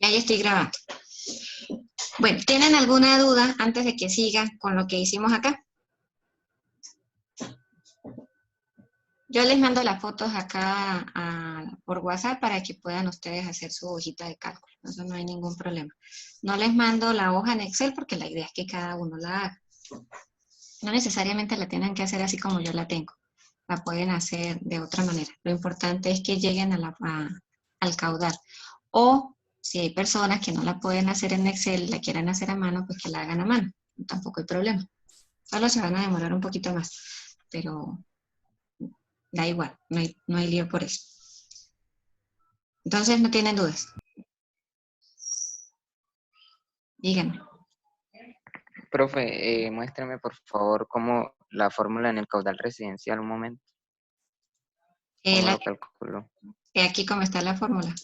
Ya estoy grabando. Bueno, ¿tienen alguna duda antes de que siga con lo que hicimos acá? Yo les mando las fotos acá por WhatsApp para que puedan ustedes hacer su hojita de cálculo. Eso no hay ningún problema. No les mando la hoja en Excel porque la idea es que cada uno la haga. No necesariamente la tienen que hacer así como yo la tengo. La pueden hacer de otra manera. Lo importante es que lleguen al caudal. O si hay personas que no la pueden hacer en Excel y la quieren hacer a mano, pues que la hagan a mano. Tampoco hay problema. Solo se van a demorar un poquito más. Pero da igual, no hay lío por eso. Entonces, no tienen dudas. Díganme. Profe, muéstrame por favor cómo la fórmula en el caudal residencial, un momento. ¿Cómo lo calculo? Aquí como está la fórmula.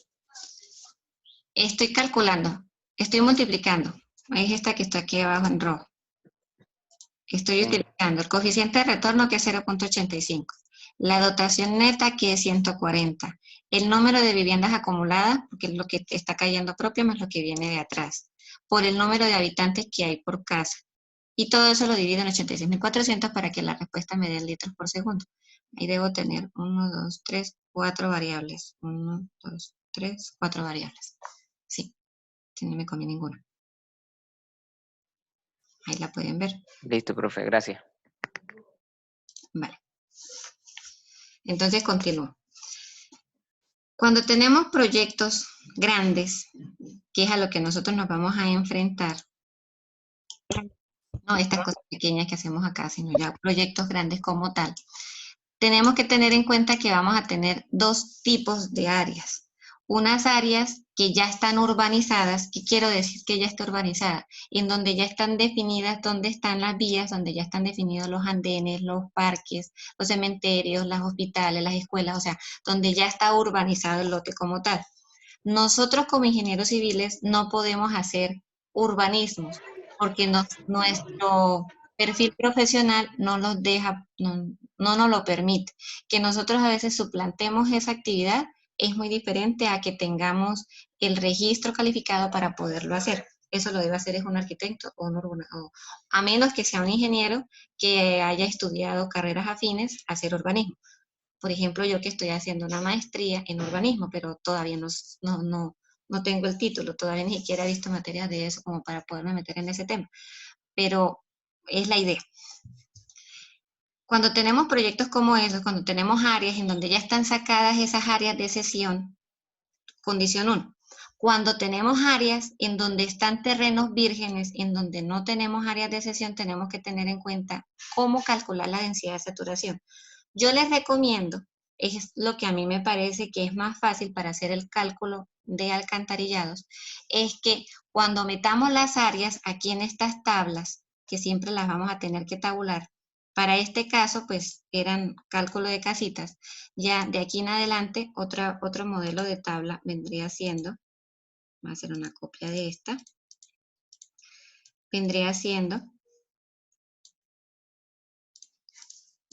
Estoy calculando, estoy multiplicando. Es esta que está aquí abajo en rojo. Estoy utilizando el coeficiente de retorno que es 0.85. La dotación neta que es 140. El número de viviendas acumuladas, porque es lo que está cayendo propio más lo que viene de atrás. Por el número de habitantes que hay por casa. Y todo eso lo divido en 86.400 para que la respuesta me dé litros por segundo. Ahí debo tener 1, 2, 3, 4 variables. 1, 2, 3, 4 variables. Sí, si no me comí ninguna. Ahí la pueden ver. Listo, profe, gracias. Vale. Entonces continúo. Cuando tenemos proyectos grandes, que es a lo que nosotros nos vamos a enfrentar, no estas cosas pequeñas que hacemos acá, sino ya proyectos grandes como tal, tenemos que tener en cuenta que vamos a tener dos tipos de áreas. Unas áreas que ya están urbanizadas, ¿qué quiero decir que ya está urbanizada? En donde ya están definidas dónde están las vías, donde ya están definidos los andenes, los parques, los cementerios, los hospitales, las escuelas, o sea, donde ya está urbanizado el lote como tal. Nosotros como ingenieros civiles no podemos hacer urbanismos porque nuestro perfil profesional no nos deja, no nos lo permite. Que nosotros a veces suplantemos esa actividad es muy diferente a que tengamos el registro calificado para poderlo hacer. Eso lo debe hacer es un arquitecto o un urbanista, a menos que sea un ingeniero que haya estudiado carreras afines a hacer urbanismo. Por ejemplo, yo que estoy haciendo una maestría en urbanismo, pero todavía no tengo el título, todavía ni siquiera he visto materias de eso como para poderme meter en ese tema, pero es la idea. Cuando tenemos proyectos como esos, cuando tenemos áreas en donde ya están sacadas esas áreas de cesión, condición 1. Cuando tenemos áreas en donde están terrenos vírgenes, en donde no tenemos áreas de cesión, tenemos que tener en cuenta cómo calcular la densidad de saturación. Yo les recomiendo, es lo que a mí me parece que es más fácil para hacer el cálculo de alcantarillados, es que cuando metamos las áreas aquí en estas tablas, que siempre las vamos a tener que tabular, para este caso, pues eran cálculo de casitas. Ya de aquí en adelante, otro modelo de tabla vendría siendo, voy a hacer una copia de esta, vendría siendo,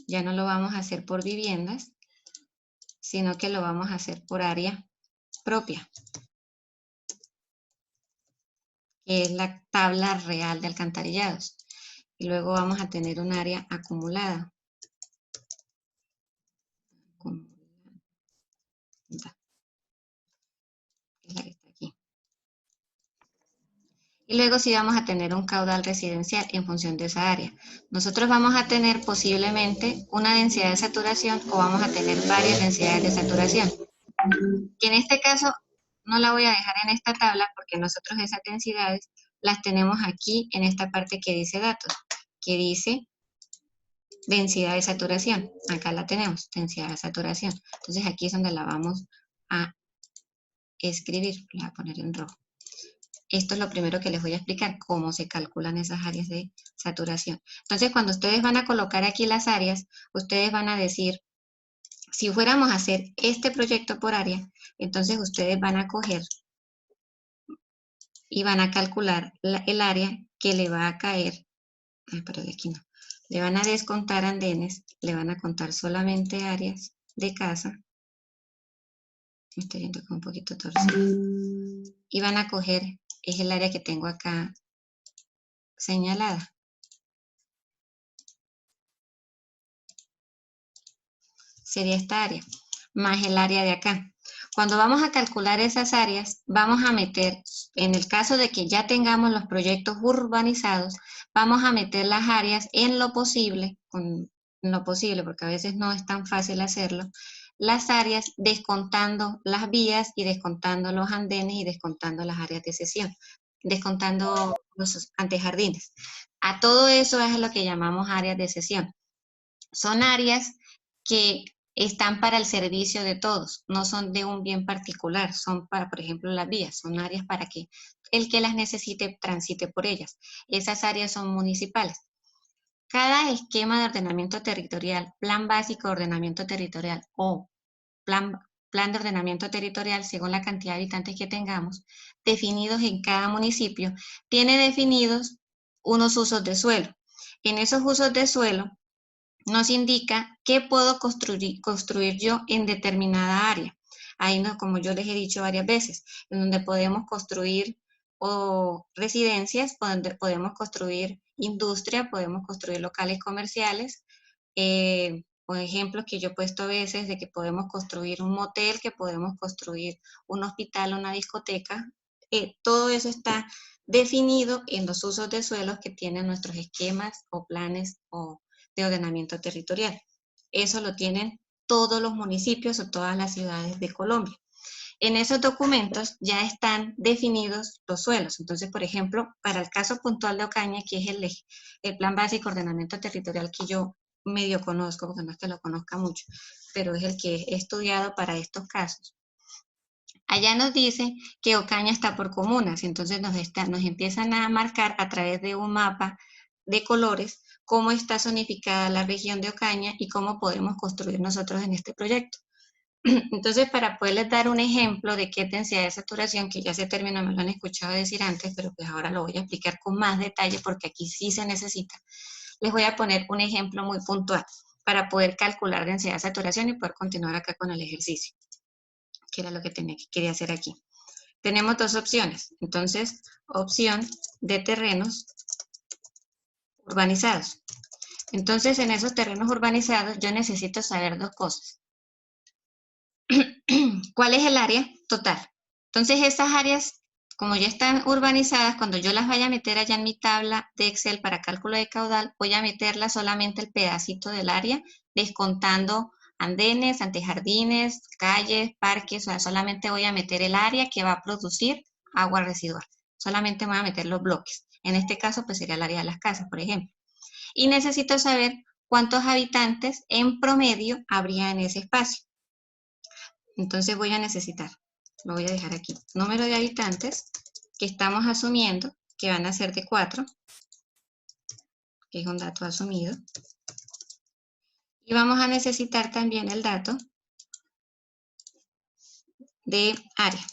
ya no lo vamos a hacer por viviendas, sino que lo vamos a hacer por área propia, que es la tabla real de alcantarillados. Y luego vamos a tener un área acumulada. Es la que está aquí. Y luego sí vamos a tener un caudal residencial en función de esa área. Nosotros vamos a tener posiblemente una densidad de saturación o vamos a tener varias densidades de saturación. Y en este caso no la voy a dejar en esta tabla porque nosotros esas densidades las tenemos aquí en esta parte que dice datos, que dice densidad de saturación. Acá la tenemos, densidad de saturación. Entonces aquí es donde la vamos a escribir, la voy a poner en rojo. Esto es lo primero que les voy a explicar, cómo se calculan esas áreas de saturación. Entonces, cuando ustedes van a colocar aquí las áreas, ustedes van a decir, si fuéramos a hacer este proyecto por área, entonces ustedes van a coger y van a calcular el área que le va a caer, pero de aquí no, le van a descontar andenes, le van a contar solamente áreas de casa. Me estoy viendo como un poquito torcido. y van a coger, es el área que tengo acá señalada. Sería esta área, más el área de acá. Cuando vamos a calcular esas áreas, vamos a meter, en el caso de que ya tengamos los proyectos urbanizados, vamos a meter las áreas en lo posible, porque a veces no es tan fácil hacerlo, las áreas descontando las vías y descontando los andenes y descontando las áreas de cesión, descontando los antejardines. A todo eso es lo que llamamos áreas de cesión. Son áreas que están para el servicio de todos, no son de un bien particular, son para, por ejemplo, las vías, son áreas para que el que las necesite transite por ellas. Esas áreas son municipales. Cada esquema de ordenamiento territorial, plan básico de ordenamiento territorial o plan de ordenamiento territorial, según la cantidad de habitantes que tengamos, definidos en cada municipio, tiene definidos unos usos de suelo. En esos usos de suelo nos indica qué puedo construir yo en determinada área. Ahí, no, como yo les he dicho varias veces, en donde podemos construir residencias, donde podemos construir industria, podemos construir locales comerciales. Por ejemplos que yo he puesto a veces de que podemos construir un motel, que podemos construir un hospital, una discoteca. Todo eso está definido en los usos de suelos que tienen nuestros esquemas o planes de ordenamiento territorial. Eso lo tienen todos los municipios o todas las ciudades de Colombia. En esos documentos ya están definidos los suelos. Entonces, por ejemplo, para el caso puntual de Ocaña, que es el Plan Básico de Ordenamiento Territorial que yo medio conozco, porque no es que lo conozca mucho, pero es el que he estudiado para estos casos. Allá nos dice que Ocaña está por comunas, entonces nos empiezan a marcar a través de un mapa de colores cómo está zonificada la región de Ocaña y cómo podemos construir nosotros en este proyecto. Entonces, para poderles dar un ejemplo de qué densidad de saturación, que ya ese término me lo han escuchado decir antes, pero pues ahora lo voy a explicar con más detalle porque aquí sí se necesita, les voy a poner un ejemplo muy puntual para poder calcular densidad de saturación y poder continuar acá con el ejercicio, que era lo que quería hacer aquí. Tenemos dos opciones, entonces, opción de terrenos urbanizados. Entonces, en esos terrenos urbanizados yo necesito saber dos cosas. ¿Cuál es el área total? Entonces, esas áreas, como ya están urbanizadas, cuando yo las vaya a meter allá en mi tabla de Excel para cálculo de caudal, voy a meterla solamente el pedacito del área, descontando andenes, antejardines, calles, parques, o sea, solamente voy a meter el área que va a producir agua residual. Solamente voy a meter los bloques. En este caso, pues sería el área de las casas, por ejemplo. Y necesito saber cuántos habitantes en promedio habría en ese espacio. Entonces voy a necesitar, lo voy a dejar aquí, número de habitantes que estamos asumiendo que van a ser de 4, que es un dato asumido. Y vamos a necesitar también el dato de área.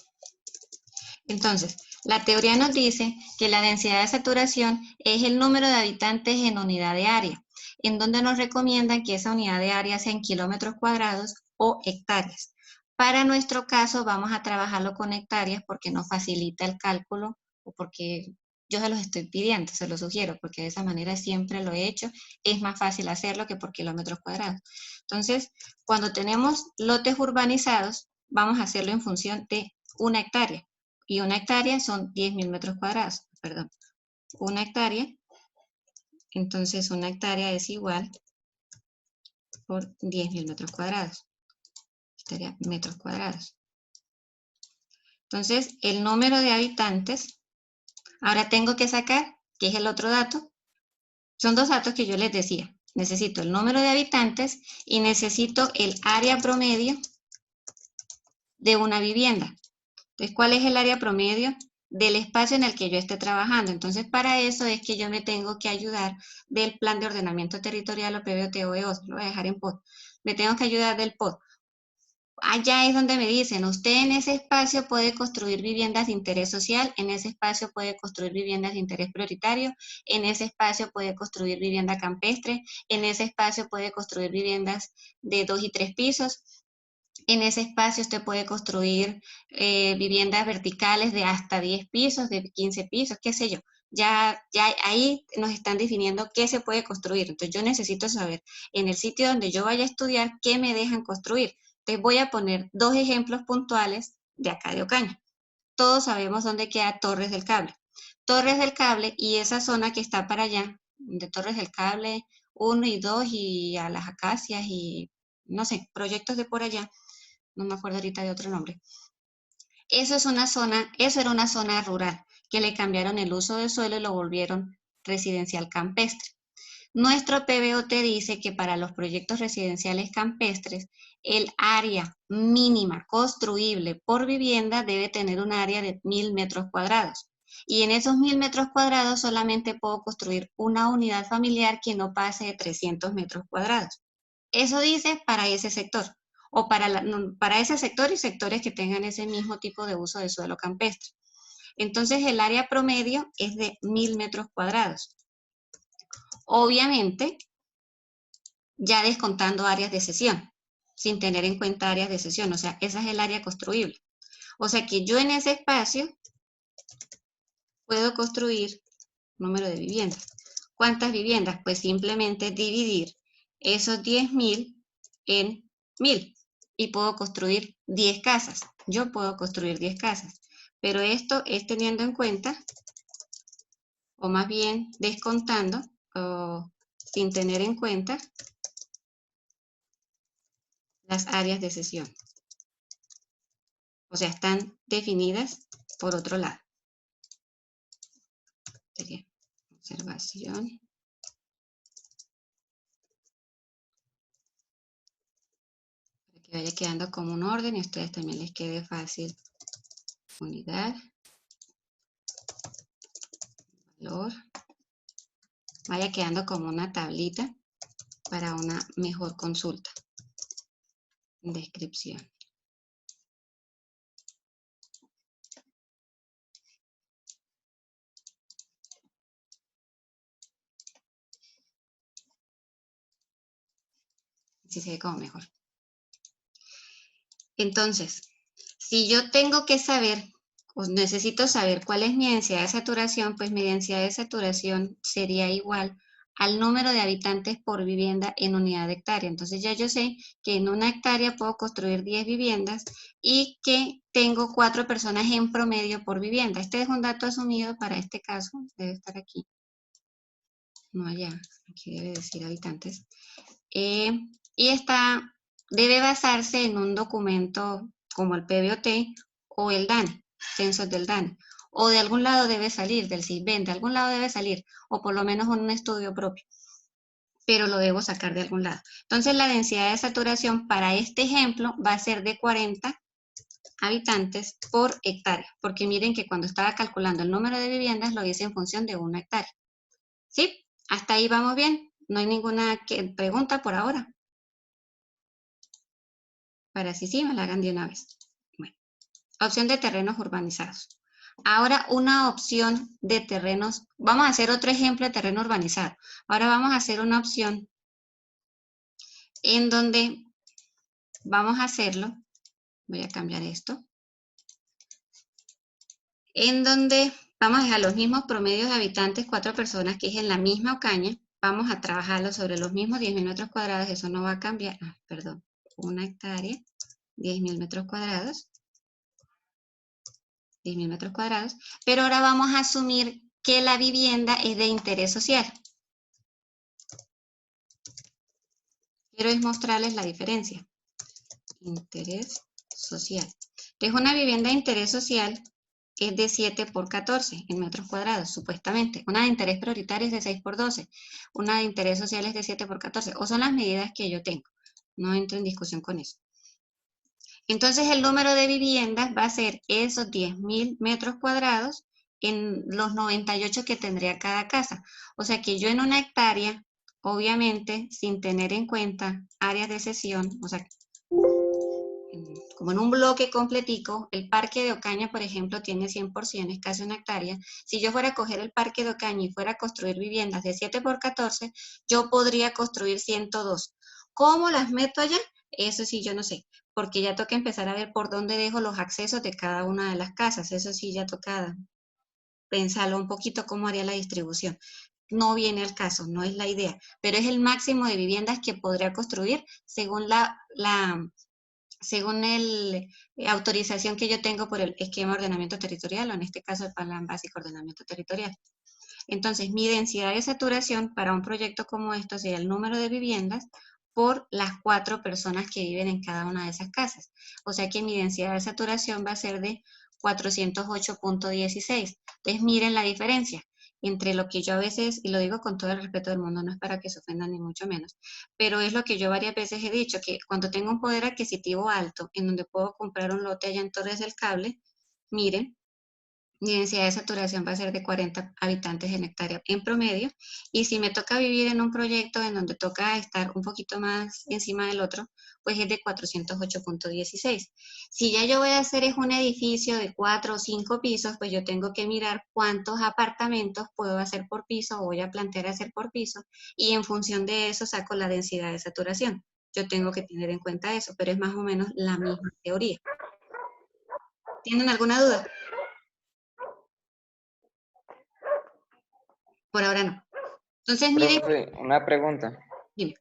Entonces, la teoría nos dice que la densidad de saturación es el número de habitantes en unidad de área, en donde nos recomiendan que esa unidad de área sea en kilómetros cuadrados o hectáreas. Para nuestro caso vamos a trabajarlo con hectáreas porque nos facilita el cálculo o porque yo se los estoy pidiendo, se los sugiero, porque de esa manera siempre lo he hecho. Es más fácil hacerlo que por kilómetros cuadrados. Entonces, cuando tenemos lotes urbanizados, vamos a hacerlo en función de una hectárea. Y una hectárea son 10.000 metros cuadrados, perdón. Una hectárea, entonces una hectárea es igual por 10.000 metros cuadrados. Estaría metros cuadrados. Entonces, el número de habitantes, ahora tengo que sacar, que es el otro dato. Son dos datos que yo les decía. Necesito el número de habitantes y necesito el área promedio de una vivienda. Entonces, ¿cuál es el área promedio del espacio en el que yo esté trabajando? Entonces, para eso es que yo me tengo que ayudar del plan de ordenamiento territorial o PBOT o EOS, lo voy a dejar en POD. Me tengo que ayudar del POD. Allá es donde me dicen, usted en ese espacio puede construir viviendas de interés social, en ese espacio puede construir viviendas de interés prioritario, en ese espacio puede construir vivienda campestre, en ese espacio puede construir viviendas de 2 y 3 pisos. En ese espacio usted puede construir viviendas verticales de hasta 10 pisos, de 15 pisos, qué sé yo. Ya ahí nos están definiendo qué se puede construir. Entonces yo necesito saber en el sitio donde yo vaya a estudiar qué me dejan construir. Entonces voy a poner dos ejemplos puntuales de acá de Ocaña. Todos sabemos dónde queda Torres del Cable. Torres del Cable y esa zona que está para allá, de Torres del Cable 1 y 2 y a las Acacias y no sé, proyectos de por allá, no me acuerdo ahorita de otro nombre. Eso era una zona rural, que le cambiaron el uso del suelo y lo volvieron residencial campestre. Nuestro PBOT dice que para los proyectos residenciales campestres, el área mínima construible por vivienda debe tener un área de 1000 metros cuadrados. Y en esos 1000 metros cuadrados solamente puedo construir una unidad familiar que no pase de 300 metros cuadrados. Eso dice para ese sector o para ese sector y sectores que tengan ese mismo tipo de uso de suelo campestre. Entonces el área promedio es de 1000 metros cuadrados. Obviamente, ya descontando áreas de cesión, sin tener en cuenta áreas de cesión, o sea, esa es el área construible. O sea que yo en ese espacio puedo construir número de viviendas. ¿Cuántas viviendas? Pues simplemente dividir esos 10.000 en 1000 y puedo construir 10 casas. Yo puedo construir 10 casas, pero esto es teniendo en cuenta, o más bien descontando, o sin tener en cuenta las áreas de cesión. O sea, están definidas por otro lado. Sería observación. Para que vaya quedando como un orden y a ustedes también les quede fácil. Unidad. Valor. Vaya quedando como una tablita para una mejor consulta. Descripción. Así se ve como mejor. Entonces, si yo tengo que saber, o necesito saber cuál es mi densidad de saturación, pues mi densidad de saturación sería igual al número de habitantes por vivienda en unidad de hectárea. Entonces ya yo sé que en una hectárea puedo construir 10 viviendas y que tengo 4 personas en promedio por vivienda. Este es un dato asumido para este caso, debe estar aquí. No allá, aquí debe decir habitantes. Y debe basarse en un documento como el PBOT o el DANE, censos del DANE. O de algún lado debe salir, del CISBEN, de algún lado debe salir, o por lo menos un estudio propio. Pero lo debo sacar de algún lado. Entonces la densidad de saturación para este ejemplo va a ser de 40 habitantes por hectárea, porque miren que cuando estaba calculando el número de viviendas lo hice en función de 1 hectárea. ¿Sí? Hasta ahí vamos bien. No hay ninguna pregunta por ahora. Para así sí me la hagan de una vez. Bueno, opción de terrenos urbanizados. Ahora una opción de terrenos, vamos a hacer otro ejemplo de terreno urbanizado. Ahora vamos a hacer una opción en donde vamos a hacerlo, voy a cambiar esto, en donde vamos a dejar los mismos promedios de habitantes, 4 personas, que es en la misma Ocaña, vamos a trabajarlo sobre los mismos 10.000 metros cuadrados, eso no va a cambiar, perdón, 1 hectárea, 10.000 metros cuadrados, 10.000 metros cuadrados, pero ahora vamos a asumir que la vivienda es de interés social. Quiero es mostrarles la diferencia. Interés social. Entonces, una vivienda de interés social es de 7 por 14 en metros cuadrados, supuestamente. Una de interés prioritario es de 6 por 12. Una de interés social es de 7 por 14. O son las medidas que yo tengo. No entro en discusión con eso. Entonces, el número de viviendas va a ser esos 10.000 metros cuadrados en los 98 que tendría cada casa. O sea que yo en una hectárea, obviamente, sin tener en cuenta áreas de cesión, o sea, como en un bloque completico, el parque de Ocaña, por ejemplo, tiene 100%, es casi una hectárea. Si yo fuera a coger el parque de Ocaña y fuera a construir viviendas de 7 por 14, yo podría construir 102. ¿Cómo las meto allá? Eso sí, yo no sé. porque ya toca empezar a ver por dónde dejo los accesos de cada una de las casas. Eso sí, ya toca pensarlo un poquito cómo haría la distribución. No viene al caso, no es la idea, pero es el máximo de viviendas que podría construir según según el autorización que yo tengo por el esquema de ordenamiento territorial, o en este caso el Plan Básico de Ordenamiento Territorial. Entonces, mi densidad de saturación para un proyecto como esto sería el número de viviendas por las 4 personas que viven en cada una de esas casas. O sea que mi densidad de saturación va a ser de 408.16. Entonces, miren la diferencia entre lo que yo a veces, y lo digo con todo el respeto del mundo, no es para que se ofendan ni mucho menos, pero es lo que yo varias veces he dicho, que cuando tengo un poder adquisitivo alto, en donde puedo comprar un lote allá en Torres del Cable, miren, mi densidad de saturación va a ser de 40 habitantes en hectárea en promedio, y si me toca vivir en un proyecto en donde toca estar un poquito más encima del otro, pues es de 408.16. Si ya yo voy a hacer es un edificio de 4 o 5 pisos, pues yo tengo que mirar cuántos apartamentos puedo hacer por piso o voy a plantear hacer por piso, y en función de eso saco la densidad de saturación. Yo tengo que tener en cuenta eso, pero es más o menos la misma teoría. ¿Tienen alguna duda? Por ahora no. Entonces, miren, Profe, una pregunta. dime.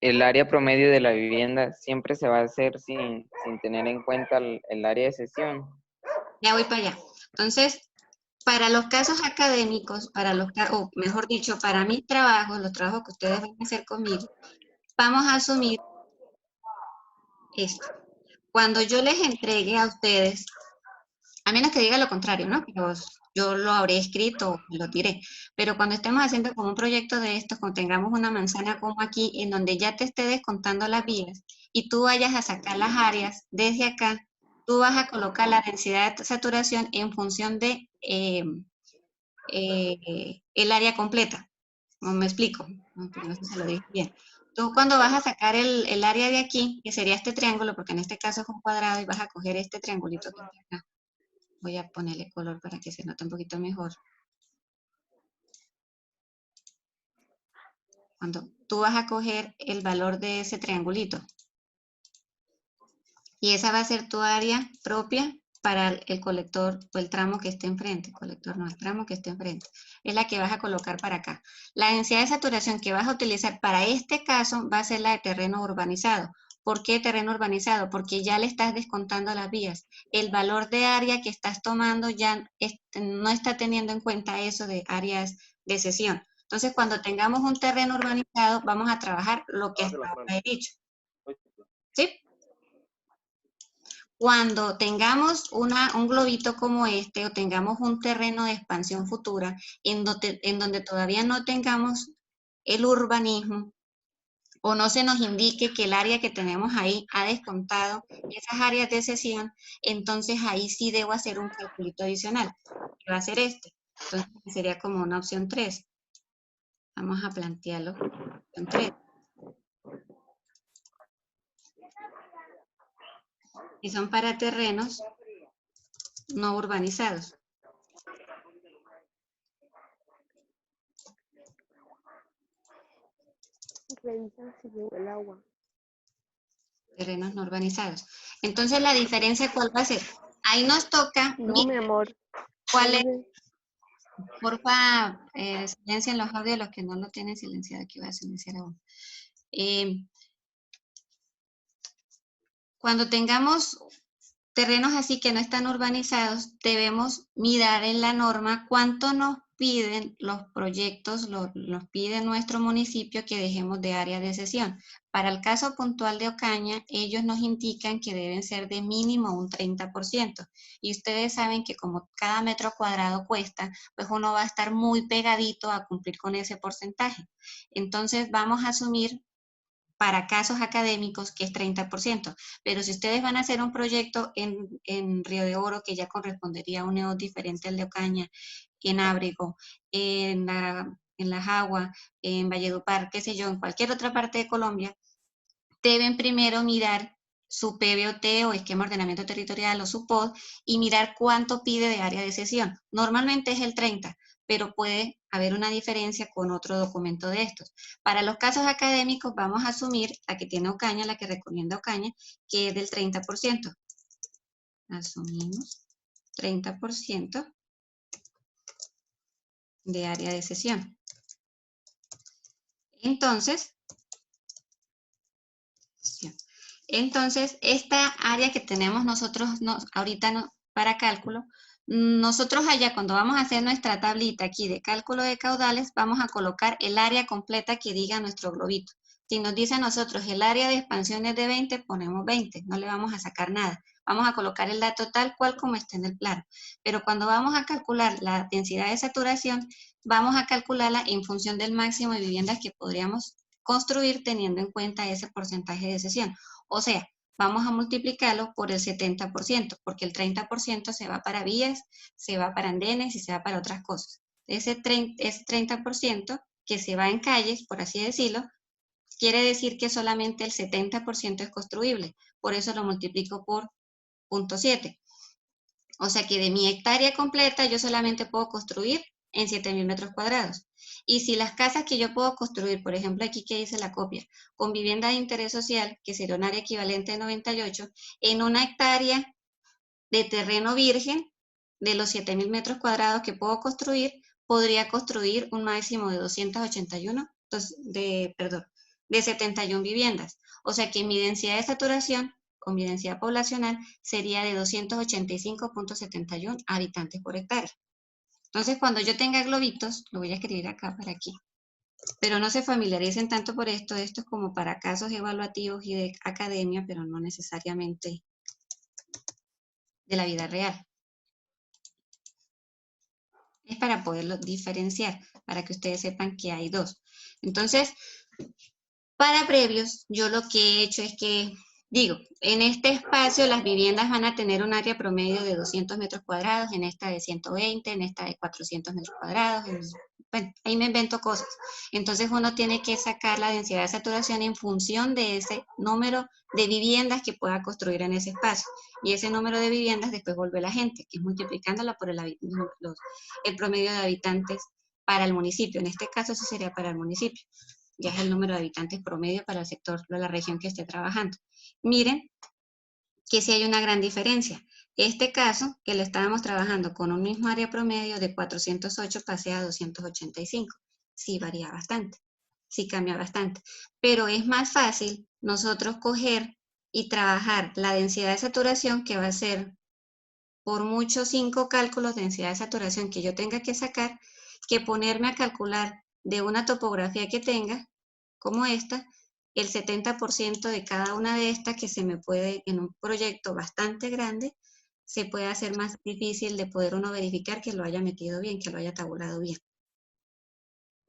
El área promedio de la vivienda siempre se va a hacer sin tener en cuenta el área de sesión. Ya voy para allá. Entonces, para los casos académicos, o mejor dicho, para mis trabajos, los trabajos que ustedes van a hacer conmigo, vamos a asumir esto. Cuando yo les entregue a ustedes, a menos que diga lo contrario, ¿no? Pero yo lo habré escrito o lo diré. Pero cuando estemos haciendo como un proyecto de estos, cuando tengamos una manzana como aquí, en donde ya te esté descontando las vías y tú vayas a sacar las áreas desde acá, tú vas a colocar la densidad de saturación en función de el área completa. ¿No me explico? No, porque no sé si se lo dije bien. Tú cuando vas a sacar el área de aquí, que sería este triángulo, porque en este caso es un cuadrado, y vas a coger este triangulito que está acá. Voy a ponerle color para que se note un poquito mejor. Cuando tú vas a coger el valor de ese triangulito, y esa va a ser tu área propia para el colector o el tramo que esté enfrente. Colector no, el tramo que esté enfrente. Es la que vas a colocar para acá. La densidad de saturación que vas a utilizar para este caso va a ser la de terreno urbanizado. ¿Por qué terreno urbanizado? Porque ya le estás descontando las vías. El valor de área que estás tomando ya no está teniendo en cuenta eso de áreas de sesión. Entonces, cuando tengamos un terreno urbanizado, vamos a trabajar lo que hasta ahora he dicho. ¿Sí? Cuando tengamos un globito como este o tengamos un terreno de expansión futura en donde todavía no tengamos el urbanismo o no se nos indique que el área que tenemos ahí ha descontado esas áreas de sesión, entonces ahí sí debo hacer un calculito adicional, que va a ser este. Entonces sería como una opción 3. Vamos a plantearlo. Opción 3. Y son para terrenos no urbanizados. Revisa si llegó el agua. Terrenos no urbanizados. Entonces, ¿la diferencia cuál va a ser? Ahí nos toca, No, mi amor. ¿cuál es? Porfa, silencien los audios, los que no lo tienen silenciado, aquí voy a silenciar aún. Cuando tengamos terrenos así que no están urbanizados, debemos mirar en la norma cuánto nos piden los proyectos, nos pide nuestro municipio que dejemos de área de sesión. Para el caso puntual de Ocaña, ellos nos indican que deben ser de mínimo un 30%. Y ustedes saben que como cada metro cuadrado cuesta, pues uno va a estar muy pegadito a cumplir con ese porcentaje. Entonces vamos a asumir para casos académicos que es 30%, pero si ustedes van a hacer un proyecto en Río de Oro que ya correspondería a un EO diferente al de Ocaña, en Ábrego, en La Jagua, en Valledupar, qué sé yo, en cualquier otra parte de Colombia, deben primero mirar su PBOT o esquema de ordenamiento territorial o su POD y mirar cuánto pide de área de sesión. Normalmente es el 30, pero puede haber una diferencia con otro documento de estos. Para los casos académicos vamos a asumir la que tiene Ocaña, la que recomienda Ocaña, que es del 30%. Asumimos 30% de área de sesión. Entonces, esta área que tenemos nosotros ahorita para cálculo, nosotros allá cuando vamos a hacer nuestra tablita aquí de cálculo de caudales, vamos a colocar el área completa que diga nuestro globito. Si nos dice a nosotros el área de expansión es de 20, ponemos 20, no le vamos a sacar nada. Vamos a colocar el dato tal cual como está en el plano. Pero cuando vamos a calcular la densidad de saturación, vamos a calcularla en función del máximo de viviendas que podríamos construir teniendo en cuenta ese porcentaje de sesión. O sea, vamos a multiplicarlo por el 70%, porque el 30% se va para vías, se va para andenes y se va para otras cosas. Ese 30% que se va en calles, por así decirlo, quiere decir que solamente el 70% es construible. Por eso lo multiplico por 0.7. O sea que de mi hectárea completa yo solamente puedo construir en 7.000 metros cuadrados. Y si las casas que yo puedo construir, por ejemplo aquí que dice la copia, con vivienda de interés social, que sería un área equivalente de 98, en una hectárea de terreno virgen, de los 7.000 metros cuadrados que puedo construir, podría construir un máximo de 281, de 71 viviendas. O sea que mi densidad de saturación con mi densidad poblacional sería de 285.71 habitantes por hectárea. Entonces, cuando yo tenga globitos, lo voy a escribir acá para aquí, pero no se familiaricen tanto por esto es como para casos evaluativos y de academia, pero no necesariamente de la vida real. Es para poderlo diferenciar, para que ustedes sepan que hay dos. Entonces, para previos, yo lo que he hecho es que, digo, en este espacio las viviendas van a tener un área promedio de 200 metros cuadrados, en esta de 120, en esta de 400 metros cuadrados. Bueno, ahí me invento cosas. Entonces uno tiene que sacar la densidad de saturación en función de ese número de viviendas que pueda construir en ese espacio. Y ese número de viviendas después vuelve la gente, que es multiplicándola por el promedio de habitantes para el municipio. En este caso, eso sería para el municipio. Ya es el número de habitantes promedio para el sector de la región que esté trabajando. Miren que sí hay una gran diferencia. Este caso, que le estábamos trabajando con un mismo área promedio de 408, pasé a 285. Sí varía bastante, sí cambia bastante. Pero es más fácil nosotros coger y trabajar la densidad de saturación, que va a ser por muchos 5 cálculos de densidad de saturación que yo tenga que sacar, que ponerme a calcular de una topografía que tenga, como esta, el 70% de cada una de estas que se me puede, en un proyecto bastante grande, se puede hacer más difícil de poder uno verificar que lo haya metido bien, que lo haya tabulado bien.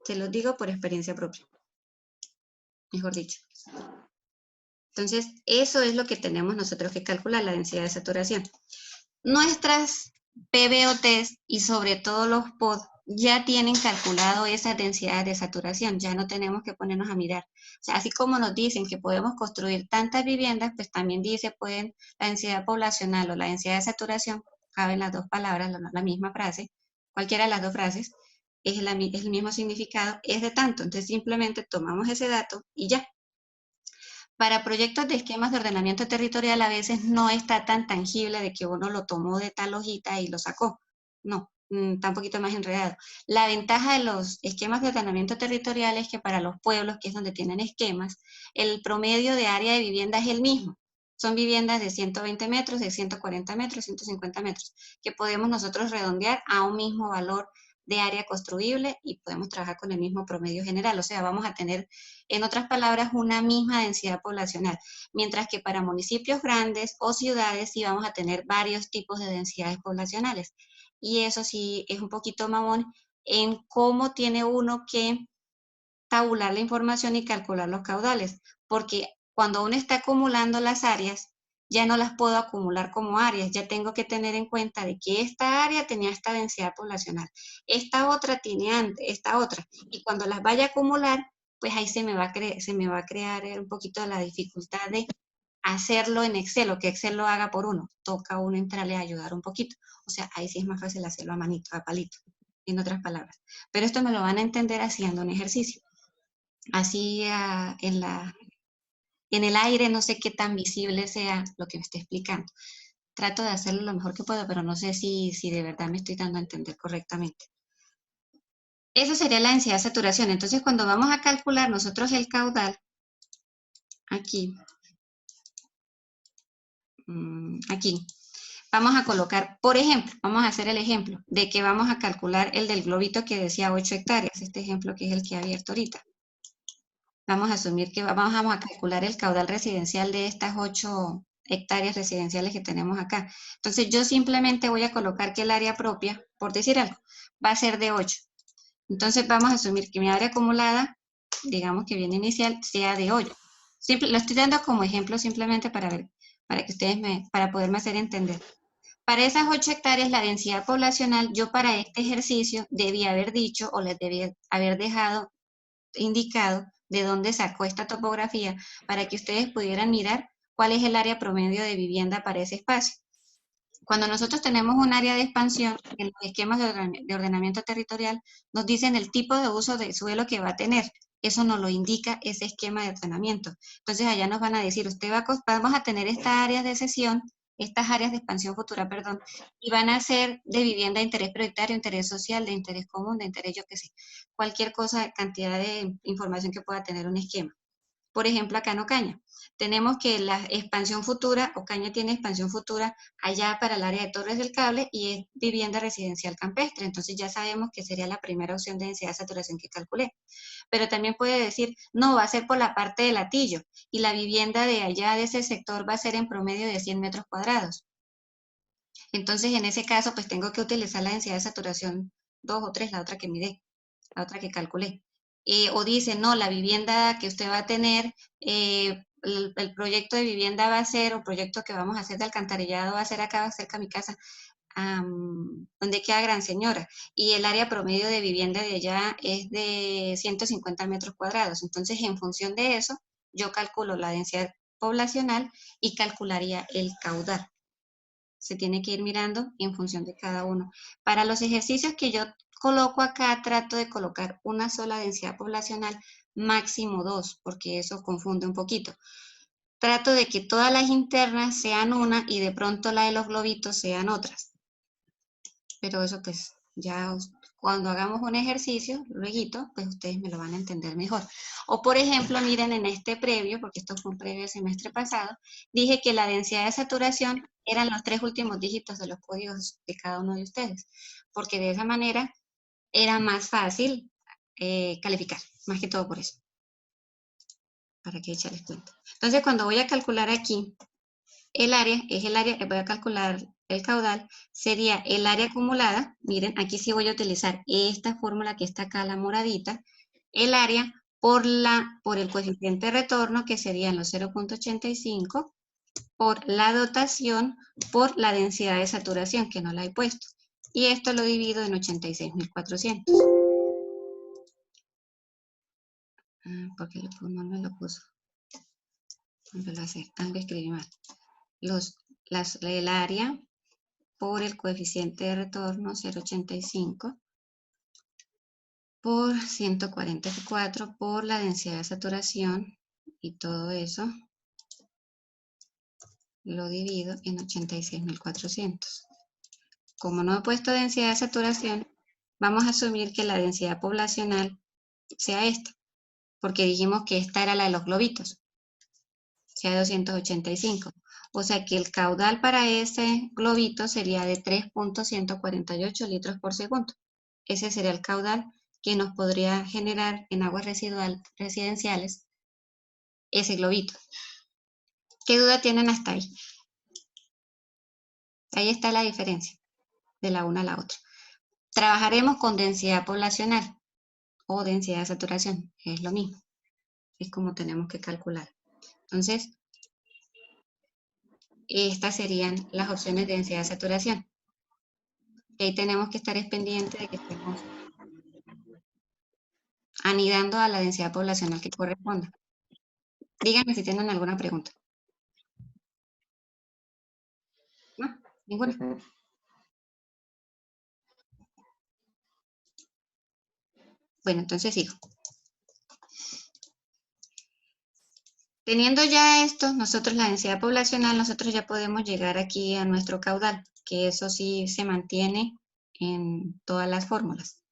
Se los digo por experiencia propia, mejor dicho. Entonces, eso es lo que tenemos nosotros que calcular, la densidad de saturación. Nuestras PBOTs y sobre todo los POD ya tienen calculado esa densidad de saturación, ya no tenemos que ponernos a mirar. O sea, así como nos dicen que podemos construir tantas viviendas, pues también dice, pueden, la densidad poblacional o la densidad de saturación, caben las dos palabras, la misma frase, cualquiera de las dos frases, es el mismo significado, es de tanto. Entonces simplemente tomamos ese dato y ya. Para proyectos de esquemas de ordenamiento territorial a veces no está tan tangible de que uno lo tomó de tal hojita y lo sacó. No, está un poquito más enredado. La ventaja de los esquemas de ordenamiento territorial es que para los pueblos, que es donde tienen esquemas, el promedio de área de vivienda es el mismo. Son viviendas de 120 metros, de 140 metros, 150 metros, que podemos nosotros redondear a un mismo valor de área construible y podemos trabajar con el mismo promedio general. O sea, vamos a tener, en otras palabras, una misma densidad poblacional, mientras que para municipios grandes o ciudades sí vamos a tener varios tipos de densidades poblacionales. Y eso sí es un poquito mamón en cómo tiene uno que tabular la información y calcular los caudales, porque cuando uno está acumulando las áreas, ya no las puedo acumular como áreas, ya tengo que tener en cuenta de que esta área tenía esta densidad poblacional, esta otra tiene esta otra, y cuando las vaya a acumular, pues ahí se me va a crear un poquito la dificultad de hacerlo en Excel, o que Excel lo haga por uno, toca uno entrarle a ayudar un poquito, o sea, ahí sí es más fácil hacerlo a manito, a palito. en otras palabras. Pero esto me lo van a entender haciendo un ejercicio. Así en el aire no sé qué tan visible sea lo que me estoy explicando. Trato de hacerlo lo mejor que puedo, pero no sé si de verdad me estoy dando a entender correctamente. Eso sería la densidad de saturación. Entonces, cuando vamos a calcular nosotros el caudal, aquí, aquí, vamos a colocar, por ejemplo, vamos a hacer el ejemplo de que vamos a calcular el del globito que decía 8 hectáreas, este ejemplo que es el que he abierto ahorita. Vamos a asumir que vamos a calcular el caudal residencial de estas 8 hectáreas residenciales que tenemos acá. Entonces, yo simplemente voy a colocar que el área propia, por decir algo, va a ser de 8. Entonces, vamos a asumir que mi área acumulada, digamos que bien inicial, sea de 8. Lo estoy dando como ejemplo simplemente para ver, para que ustedes para poderme hacer entender. Para esas 8 hectáreas, la densidad poblacional, yo para este ejercicio debía haber dicho o les debía haber dejado indicado de dónde sacó esta topografía para que ustedes pudieran mirar cuál es el área promedio de vivienda para ese espacio. Cuando nosotros tenemos un área de expansión, en los esquemas de ordenamiento territorial, nos dicen el tipo de uso de suelo que va a tener. Eso nos lo indica ese esquema de ordenamiento. Entonces allá nos van a decir, vamos a tener estas áreas de cesión, estas áreas de expansión futura, perdón, y van a ser de vivienda de interés prioritario, interés social, de interés común, de interés yo qué sé, cualquier cosa, cantidad de información que pueda tener un esquema. Por ejemplo, acá en Ocaña, tenemos que la expansión futura, Ocaña tiene expansión futura allá para el área de Torres del Cable y es vivienda residencial campestre, entonces ya sabemos que sería la primera opción de densidad de saturación que calculé. Pero también puede decir, no, va a ser por la parte de Latillo y la vivienda de allá de ese sector va a ser en promedio de 100 metros cuadrados. Entonces, en ese caso, pues tengo que utilizar la densidad de saturación 2 o 3, la otra que miré, la otra que calculé. O dice, no, la vivienda que usted va a tener, el proyecto de vivienda va a ser, o proyecto que vamos a hacer de alcantarillado va a ser acá cerca de mi casa, donde queda Gran Señora, y el área promedio de vivienda de allá es de 150 metros cuadrados. Entonces, en función de eso, yo calculo la densidad poblacional y calcularía el caudal. Se tiene que ir mirando en función de cada uno. Para los ejercicios que yo coloco acá, trato de colocar una sola densidad poblacional, máximo 2, porque eso confunde un poquito. Trato de que todas las internas sean una y de pronto la de los globitos sean otras. Pero eso pues ya cuando hagamos un ejercicio, luego, pues ustedes me lo van a entender mejor. O por ejemplo, miren en este previo, porque esto fue un previo del semestre pasado, dije que la densidad de saturación eran los 3 últimos dígitos de los códigos de cada uno de ustedes, porque de esa manera era más fácil calificar, más que todo por eso. Para que echarles cuenta. Entonces, cuando voy a calcular aquí, el área es el área, voy a calcular el caudal, sería el área acumulada, miren, aquí sí voy a utilizar esta fórmula que está acá, la moradita, el área por el coeficiente de retorno, que serían los 0.85, por la dotación, por la densidad de saturación, que no la he puesto. Y esto lo divido en 86.400. Porque no me lo puso. Vuelvo a hacer, algo escribí mal. El área por el coeficiente de retorno 0.85 por 144 por la densidad de saturación y todo eso lo divido en 86.400. Como no he puesto densidad de saturación, vamos a asumir que la densidad poblacional sea esta, porque dijimos que esta era la de los globitos, sea 285. O sea que el caudal para ese globito sería de 3.148 litros por segundo. Ese sería el caudal que nos podría generar en aguas residenciales ese globito. ¿Qué duda tienen hasta ahí? Ahí está la diferencia de la una a la otra. Trabajaremos con densidad poblacional o densidad de saturación, es lo mismo. Es como tenemos que calcular. Entonces, estas serían las opciones de densidad de saturación. Y ahí tenemos que estar pendientes de que estemos anidando a la densidad poblacional que corresponda. Díganme si tienen alguna pregunta. ¿No? ¿Ninguna? Bueno, entonces sigo. Teniendo ya esto, nosotros la densidad poblacional, nosotros ya podemos llegar aquí a nuestro caudal, que eso sí se mantiene en todas las fórmulas,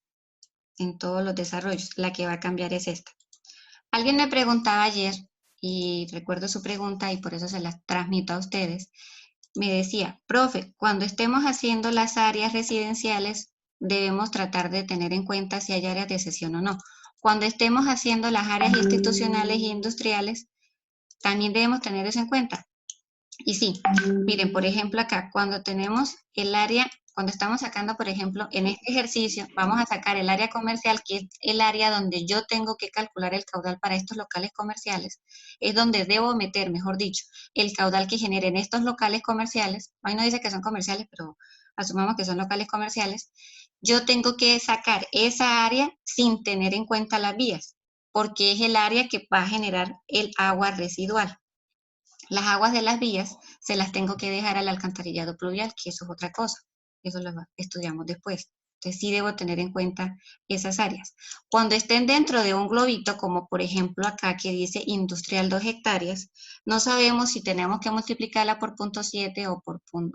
en todos los desarrollos. La que va a cambiar es esta. Alguien me preguntaba ayer, y recuerdo su pregunta y por eso se la transmito a ustedes, me decía, profe, cuando estemos haciendo las áreas residenciales, debemos tratar de tener en cuenta si hay áreas de cesión o no. Cuando estemos haciendo las áreas institucionales e industriales, también debemos tener eso en cuenta. Y sí, miren, por ejemplo acá, cuando tenemos el área, cuando estamos sacando, por ejemplo, en este ejercicio, vamos a sacar el área comercial, que es el área donde yo tengo que calcular el caudal para estos locales comerciales, es donde debo meter, mejor dicho, el caudal que generen estos locales comerciales. Hoy no dice que son comerciales, pero asumamos que son locales comerciales. Yo tengo que sacar esa área sin tener en cuenta las vías, porque es el área que va a generar el agua residual. Las aguas de las vías se las tengo que dejar al alcantarillado pluvial, que eso es otra cosa. Eso lo estudiamos después. Entonces sí debo tener en cuenta esas áreas. Cuando estén dentro de un globito, como por ejemplo acá que dice industrial 2 hectáreas, no sabemos si tenemos que multiplicarla por 0.7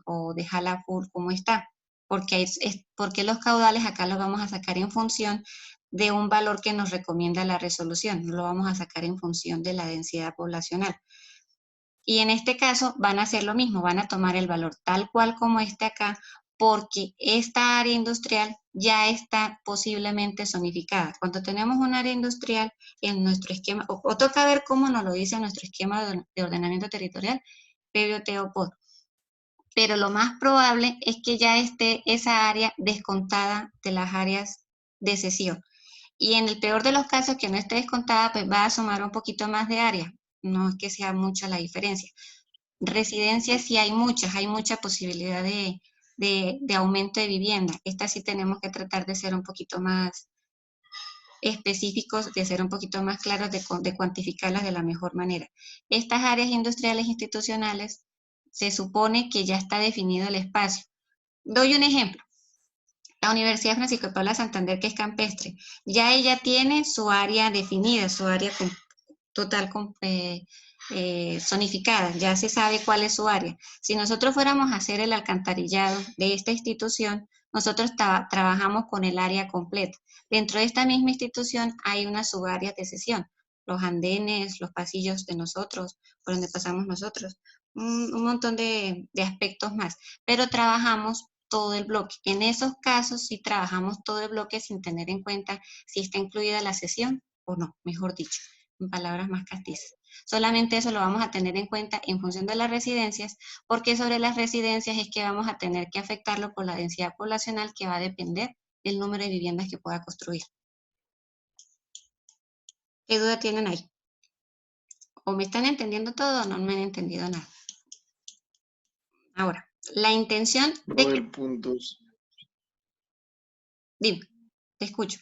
o dejarla full como está. Porque los caudales acá los vamos a sacar en función de un valor que nos recomienda la resolución. No lo vamos a sacar en función de la densidad poblacional. Y en este caso van a hacer lo mismo, van a tomar el valor tal cual como este acá, porque esta área industrial ya está posiblemente zonificada. Cuando tenemos un área industrial en nuestro esquema, o toca ver cómo nos lo dice nuestro esquema de ordenamiento territorial, PBOT o POD. Pero lo más probable es que ya esté esa área descontada de las áreas de cesión. Y en el peor de los casos que no esté descontada, pues va a sumar un poquito más de área. No es que sea mucha la diferencia. Residencias sí hay mucha posibilidad de aumento de vivienda. Estas sí tenemos que tratar de ser un poquito más específicos, de ser un poquito más claros, de cuantificarlas de la mejor manera. Estas áreas industriales institucionales se supone que ya está definido el espacio. Doy un ejemplo. La Universidad Francisco de Paula Santander, que es campestre, ya ella tiene su área definida, su área total zonificada, ya se sabe cuál es su área. Si nosotros fuéramos a hacer el alcantarillado de esta institución, nosotros trabajamos con el área completa. Dentro de esta misma institución hay unas subáreas de cesión, los andenes, los pasillos de nosotros, por donde pasamos nosotros, un montón de aspectos más, pero trabajamos todo el bloque. En esos casos sí trabajamos todo el bloque sin tener en cuenta si está incluida la cesión o no, mejor dicho, en palabras más castizas. Solamente eso lo vamos a tener en cuenta en función de las residencias, porque sobre las residencias es que vamos a tener que afectarlo por la densidad poblacional, que va a depender del número de viviendas que pueda construir. ¿Qué duda tienen ahí? ¿O me están entendiendo todo o no me han entendido nada? Ahora, la intención de que... puntos. Dime, te escucho.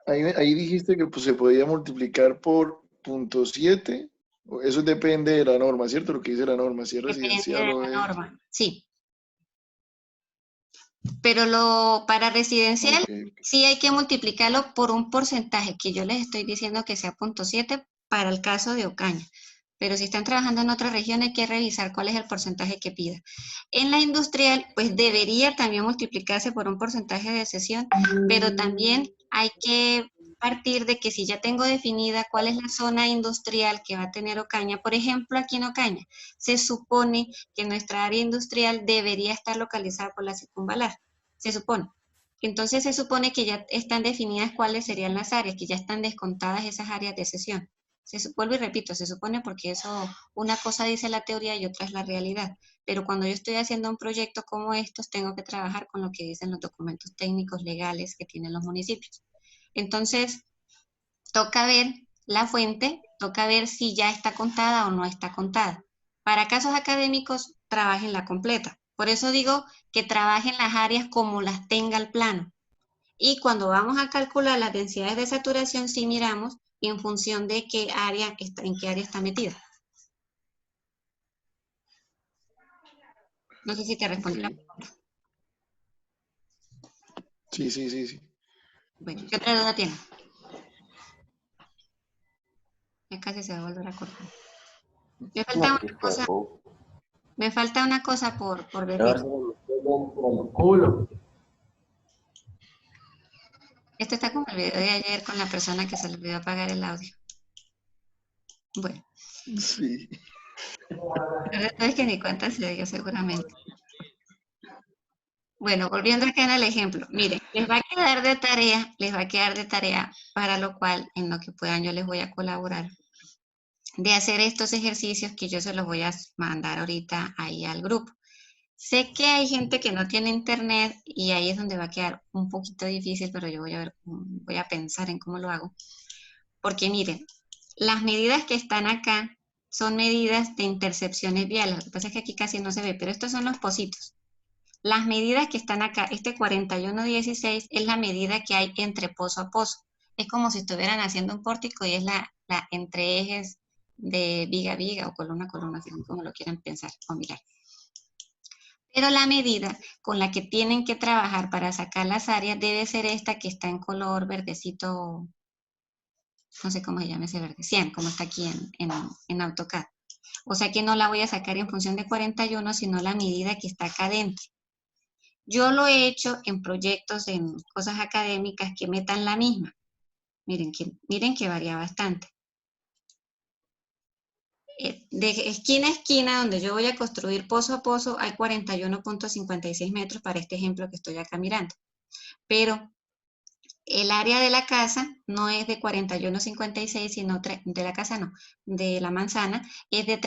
Ahí dijiste que pues, se podía multiplicar por 0.7. Eso depende de la norma, ¿cierto? Lo que dice la norma, si es Depende residencial de o la es... norma, sí. Pero para residencial Okay. sí hay que multiplicarlo por un porcentaje, que yo les estoy diciendo que sea 0.7 para el caso de Ocaña. Pero si están trabajando en otra región hay que revisar cuál es el porcentaje que pida. En la industrial, pues debería también multiplicarse por un porcentaje de cesión, pero también hay que partir de que si ya tengo definida cuál es la zona industrial que va a tener Ocaña, por ejemplo, aquí en Ocaña, se supone que nuestra área industrial debería estar localizada por la circunvalar, se supone. Entonces se supone que ya están definidas cuáles serían las áreas, que ya están descontadas esas áreas de cesión. Vuelvo y repito, se supone porque eso, una cosa dice la teoría y otra es la realidad. Pero cuando yo estoy haciendo un proyecto como estos, tengo que trabajar con lo que dicen los documentos técnicos legales que tienen los municipios. Entonces, toca ver la fuente, toca ver si ya está contada o no está contada. Para casos académicos, trabajen la completa. Por eso digo que trabajen las áreas como las tenga el plano. Y cuando vamos a calcular las densidades de saturación, sí miramos en función de qué área está, en qué área está metida. No sé si te respondí la pregunta. Sí. Bueno, ¿qué otra duda tiene? Ya casi se va a volver a cortar. Me falta No, una que cosa, fue, me falta una cosa por me decir. va a hacer un dentro del culo. Esto está como el video de ayer con la persona que se le olvidó apagar el audio. Bueno, Sí. pero es que ni cuenta se dio seguramente. Bueno, volviendo acá en el ejemplo, miren, les va a quedar de tarea, para lo cual en lo que puedan yo les voy a colaborar, de hacer estos ejercicios que yo se los voy a mandar ahorita ahí al grupo. Sé que hay gente que no tiene internet y ahí es donde va a quedar un poquito difícil, pero yo voy a pensar en cómo lo hago. Porque miren, las medidas que están acá son medidas de intercepciones viales. Lo que pasa es que aquí casi no se ve, pero estos son los pocitos. Las medidas que están acá, este 4116 es la medida que hay entre pozo a pozo. Es como si estuvieran haciendo un pórtico y es la entre ejes de viga a viga o columna a columna, según como lo quieran pensar o mirar. Pero la medida con la que tienen que trabajar para sacar las áreas debe ser esta que está en color verdecito, no sé cómo se llama ese verde, 100, como está aquí en AutoCAD. O sea que no la voy a sacar en función de 41, sino la medida que está acá adentro. Yo lo he hecho en proyectos, en cosas académicas que metan la misma. Miren que varía bastante. De esquina a esquina, donde yo voy a construir pozo a pozo, hay 41.56 metros para este ejemplo que estoy acá mirando. Pero el área de la casa no es de 41.56, sino de la casa no, de la manzana, es de